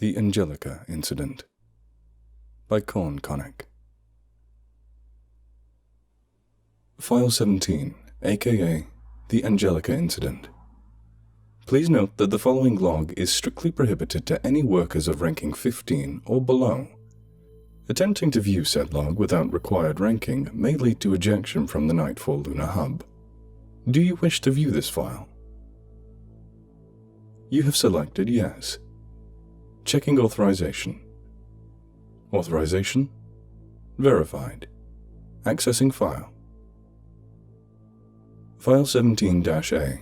The Angelica Incident by Cornconic. File 17, aka The Angelica Incident. Please note that the following log is strictly prohibited to any workers of ranking 15 or below. Attempting to view said log without required ranking may lead to ejection from the Nightfall Lunar Hub. Do you wish to view this file? You have selected Yes. Checking authorization. Authorization verified. Accessing file. File 17-A.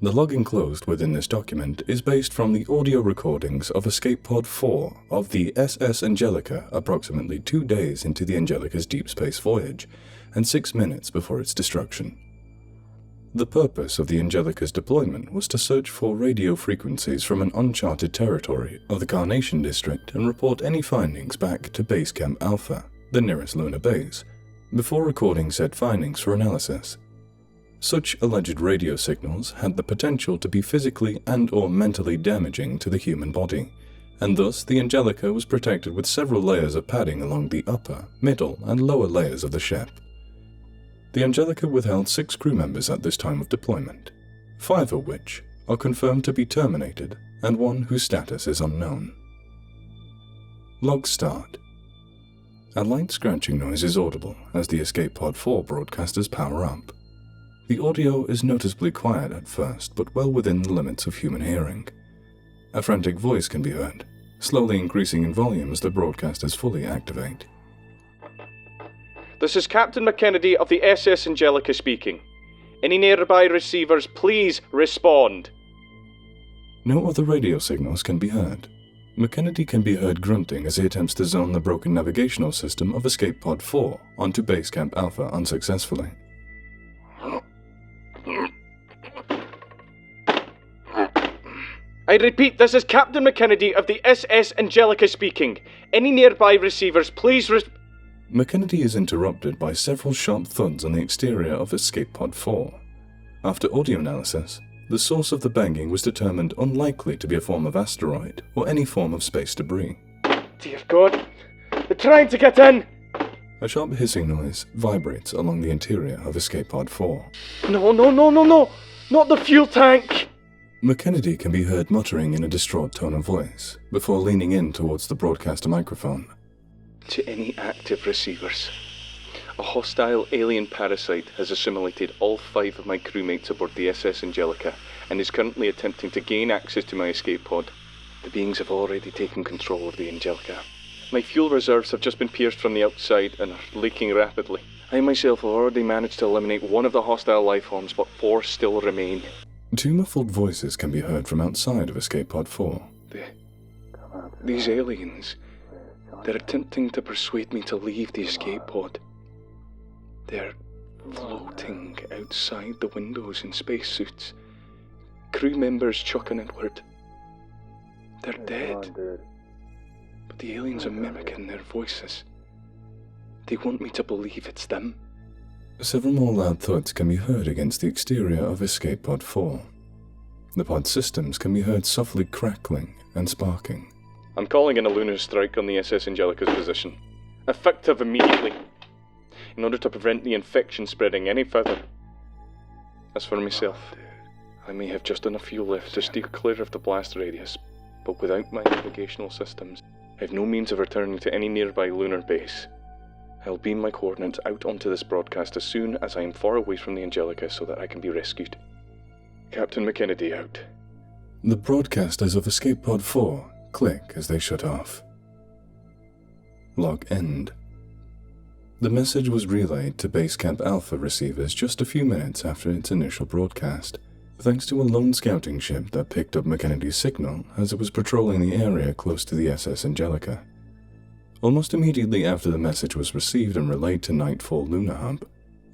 The log enclosed within this document is based from the audio recordings of Escape Pod 4 of the SS Angelica approximately 2 days into the Angelica's deep space voyage and 6 minutes before its destruction. The purpose of the Angelica's deployment was to search for radio frequencies from an uncharted territory of the Carnation District and report any findings back to Base Camp Alpha, the nearest lunar base, before recording said findings for analysis. Such alleged radio signals had the potential to be physically and/or mentally damaging to the human body, and thus the Angelica was protected with several layers of padding along the upper, middle, and lower layers of the ship. The Angelica withheld 6 crew members at this time of deployment, 5 of which are confirmed to be terminated and 1 whose status is unknown. Log start. A light scratching noise is audible as the Escape Pod 4 broadcasters power up. The audio is noticeably quiet at first, but well within the limits of human hearing. A frantic voice can be heard, slowly increasing in volume as the broadcasters fully activate. This is Captain McKennedy of the SS Angelica speaking. Any nearby receivers, please respond. No other radio signals can be heard. McKennedy can be heard grunting as he attempts to zone the broken navigational system of Escape Pod 4 onto Base Camp Alpha unsuccessfully. I repeat, this is Captain McKennedy of the SS Angelica speaking. Any nearby receivers, please McKennedy is interrupted by several sharp thuds on the exterior of Escape Pod 4. After audio analysis, the source of the banging was determined unlikely to be a form of asteroid or any form of space debris. Dear God, they're trying to get in! A sharp hissing noise vibrates along the interior of Escape Pod 4. No, not the fuel tank! McKennedy can be heard muttering in a distraught tone of voice before leaning in towards the broadcaster microphone. To any active receivers, a hostile alien parasite has assimilated all 5 of my crewmates aboard the SS Angelica and is currently attempting to gain access to my escape pod. The beings have already taken control of the Angelica. My fuel reserves have just been pierced from the outside and are leaking rapidly. I myself have already managed to eliminate 1 of the hostile lifeforms, but 4 still remain. 2 muffled voices can be heard from outside of Escape Pod 4. These aliens, they're attempting to persuade me to leave the escape pod. They're floating outside the windows in spacesuits. Crew members chucking inward. They're dead. But the aliens are mimicking their voices. They want me to believe it's them. Several more loud thuds can be heard against the exterior of Escape Pod 4. The pod systems can be heard softly crackling and sparking. I'm calling in a lunar strike on the SS Angelica's position. Effective immediately, in order to prevent the infection spreading any further. As for myself, I may have just enough fuel left to steer clear of the blast radius, but without my navigational systems, I have no means of returning to any nearby lunar base. I'll beam my coordinates out onto this broadcast as soon as I am far away from the Angelica so that I can be rescued. Captain McKennedy out. The broadcasters of Escape Pod 4 click as they shut off. Log end. The message was relayed to Base Camp Alpha receivers just a few minutes after its initial broadcast, thanks to a lone scouting ship that picked up McKennedy's signal as it was patrolling the area close to the SS Angelica. Almost immediately after the message was received and relayed to Nightfall Lunar Hub,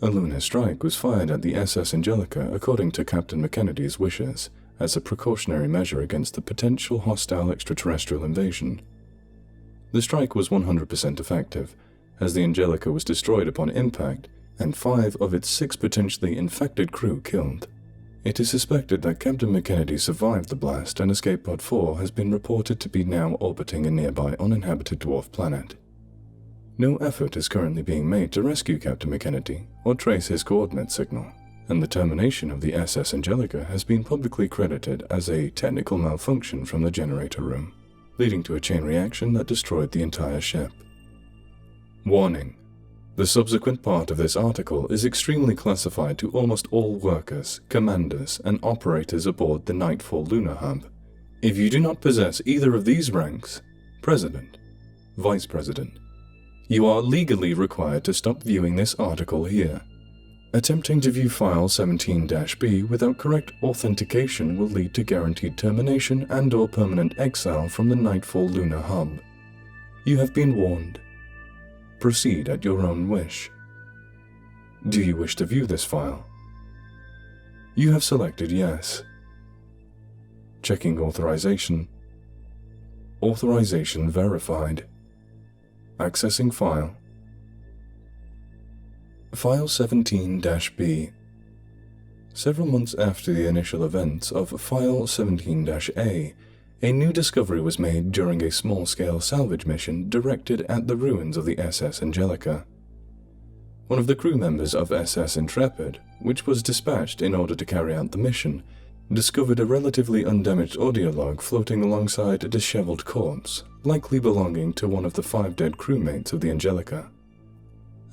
a lunar strike was fired at the SS Angelica according to Captain McKennedy's wishes, as a precautionary measure against the potential hostile extraterrestrial invasion. The strike was 100% effective, as the Angelica was destroyed upon impact and 5 of its 6 potentially infected crew killed. It is suspected that Captain McKennedy survived the blast and Escape Pod 4 has been reported to be now orbiting a nearby uninhabited dwarf planet. No effort is currently being made to rescue Captain McKennedy or trace his coordinate signal, and the termination of the SS Angelica has been publicly credited as a technical malfunction from the generator room, leading to a chain reaction that destroyed the entire ship. Warning: the subsequent part of this article is extremely classified to almost all workers, commanders, and operators aboard the Nightfall Lunar Hub. If you do not possess either of these ranks, President, Vice President, you are legally required to stop viewing this article here. Attempting to view File 17-B without correct authentication will lead to guaranteed termination and/or permanent exile from the Nightfall Lunar Hub. You have been warned. Proceed at your own wish. Do you wish to view this file? You have selected Yes. Checking authorization. Authorization verified. Accessing file. File 17-B. Several months after the initial events of File 17-A, a new discovery was made during a small-scale salvage mission directed at the ruins of the SS Angelica. One of the crew members of SS Intrepid, which was dispatched in order to carry out the mission, discovered a relatively undamaged audio log floating alongside a disheveled corpse, likely belonging to one of the 5 dead crewmates of the Angelica.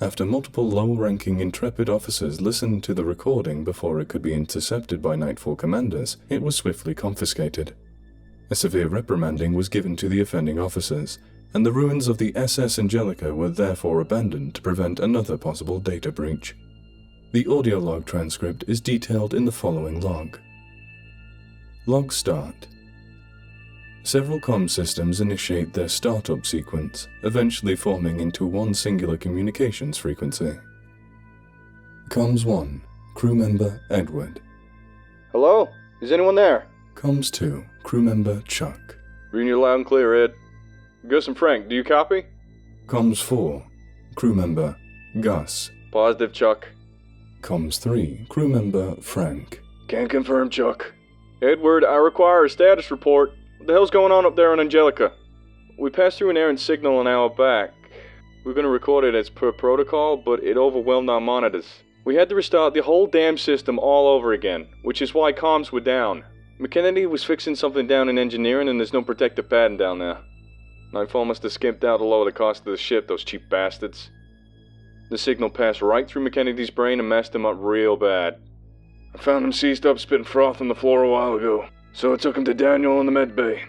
After multiple low-ranking Intrepid officers listened to the recording before it could be intercepted by Nightfall commanders, it was swiftly confiscated. A severe reprimanding was given to the offending officers, and the ruins of the SS Angelica were therefore abandoned to prevent another possible data breach. The audio log transcript is detailed in the following log. Log start. Several comm systems initiate their startup sequence, eventually forming into one singular communications frequency. Comms 1, crew member Edward. Hello? Is anyone there? Comms 2, crew member Chuck. Reading you loud and clear, Ed. Gus and Frank, do you copy? Comms 4, crew member Gus. Positive, Chuck. Comms 3, crew member Frank. Can confirm, Chuck. Edward, I require a status report. What the hell's going on up there on Angelica? We passed through an errant signal an hour back. We were going to record it as per protocol, but it overwhelmed our monitors. We had to restart the whole damn system all over again, which is why comms were down. McKennedy was fixing something down in engineering and there's no protective padding down there. Nightfall must have skimped out to lower the cost of the ship, those cheap bastards. The signal passed right through McKennedy's brain and messed him up real bad. I found him seized up spitting froth on the floor a while ago, so I took him to Daniel in the med bay.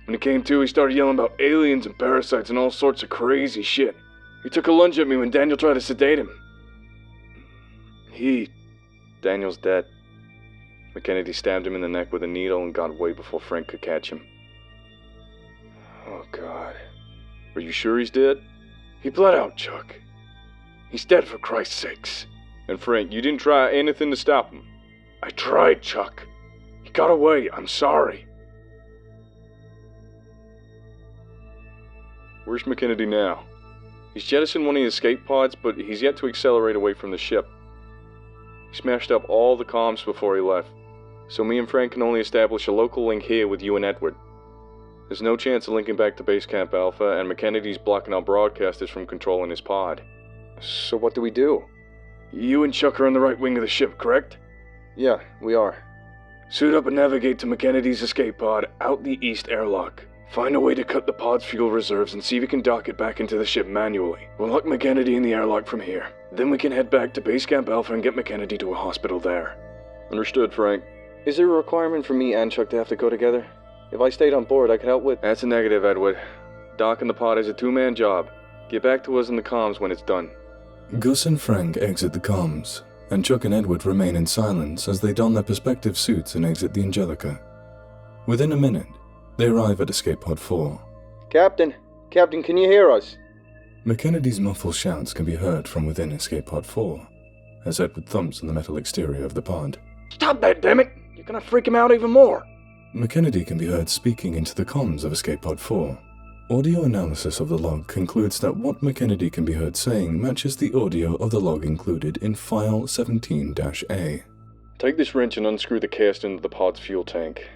When he came to, he started yelling about aliens and parasites and all sorts of crazy shit. He took a lunge at me when Daniel tried to sedate him. Daniel's dead. McKennedy stabbed him in the neck with a needle and got away before Frank could catch him. Oh, God. Are you sure he's dead? He bled out, Chuck. He's dead, for Christ's sakes. And Frank, you didn't try anything to stop him? I tried, Chuck. He got away. I'm sorry. Where's McKennedy now? He's jettisoned one of the escape pods, but he's yet to accelerate away from the ship. He smashed up all the comms before he left, so me and Frank can only establish a local link here with you and Edward. There's no chance of linking back to Base Camp Alpha, and McKennedy's blocking our broadcasters from controlling his pod. So what do we do? You and Chuck are on the right wing of the ship, correct? Yeah, we are. Suit up and navigate to McKennedy's escape pod out the east airlock. Find a way to cut the pod's fuel reserves and see if you can dock it back into the ship manually. We'll lock McKennedy in the airlock from here. Then we can head back to Base Camp Alpha and get McKennedy to a hospital there. Understood, Frank. Is there a requirement for me and Chuck to have to go together? If I stayed on board, I could help with... That's a negative, Edward. Docking the pod is a two-man job. Get back to us in the comms when it's done. Gus and Frank exit the comms, and Chuck and Edward remain in silence as they don their respective suits and exit the Angelica. Within a minute, they arrive at Escape Pod 4. Captain, can you hear us? McKennedy's muffled shouts can be heard from within Escape Pod 4, as Edward thumps on the metal exterior of the pod. Stop that, dammit! You're gonna freak him out even more! McKennedy can be heard speaking into the comms of Escape Pod 4. Audio analysis of the log concludes that what McKennedy can be heard saying matches the audio of the log included in File 17-A. Take this wrench and unscrew the casting of the pod's fuel tank.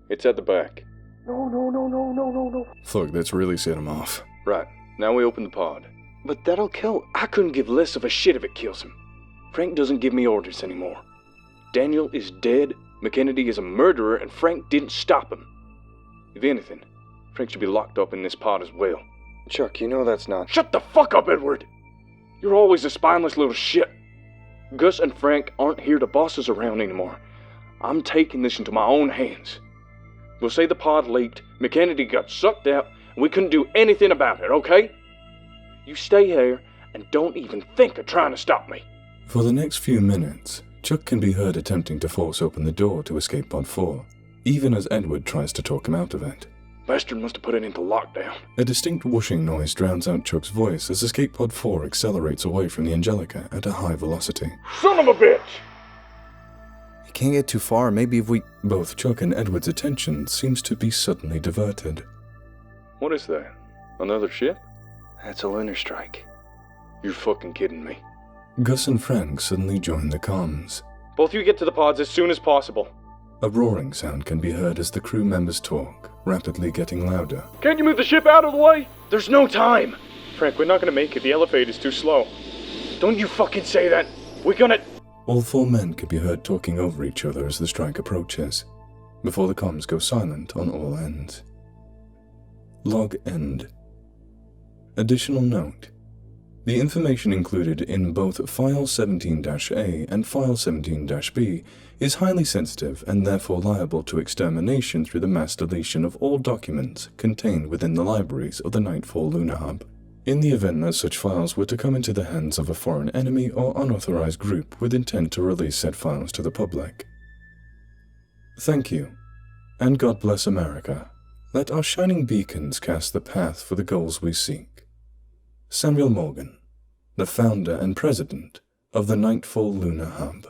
It's at the back. No. Fuck, that's really set him off. Right, now we open the pod. But that'll kill. I couldn't give less of a shit if it kills him. Frank doesn't give me orders anymore. Daniel is dead, McKennedy is a murderer, and Frank didn't stop him. If anything, Frank should be locked up in this pod as well. Chuck, you know that's not... Shut the fuck up, Edward! You're always a spineless little shit. Gus and Frank aren't here to boss us around anymore. I'm taking this into my own hands. We'll say the pod leaked, McKennedy got sucked out, and we couldn't do anything about it, okay? You stay here, and don't even think of trying to stop me. For the next few minutes, Chuck can be heard attempting to force open the door to escape pod 4, even as Edward tries to talk him out of it. Bastard must have put it into lockdown. A distinct whooshing noise drowns out Chuck's voice as escape pod 4 accelerates away from the Angelica at a high velocity. Son of a bitch! You can't get too far, maybe if we... Both Chuck and Edward's attention seems to be suddenly diverted. What is that? Another ship? That's a lunar strike. You're fucking kidding me. Gus and Frank suddenly join the comms. Both of you get to the pods as soon as possible. A roaring sound can be heard as the crew members talk, rapidly getting louder. Can't you move the ship out of the way? There's no time! Frank, we're not gonna make it. The elevator's too slow. Don't you fucking say that! We're gonna... All 4 men can be heard talking over each other as the strike approaches, before the comms go silent on all ends. Log end. Additional note. The information included in both File 17-A and File 17-B is highly sensitive and therefore liable to extermination through the mass deletion of all documents contained within the libraries of the Nightfall Lunar Hub, in the event that such files were to come into the hands of a foreign enemy or unauthorized group with intent to release said files to the public. Thank you, and God bless America. Let our shining beacons cast the path for the goals we seek. Samuel Morgan, the founder and president of the Nightfall Lunar Hub.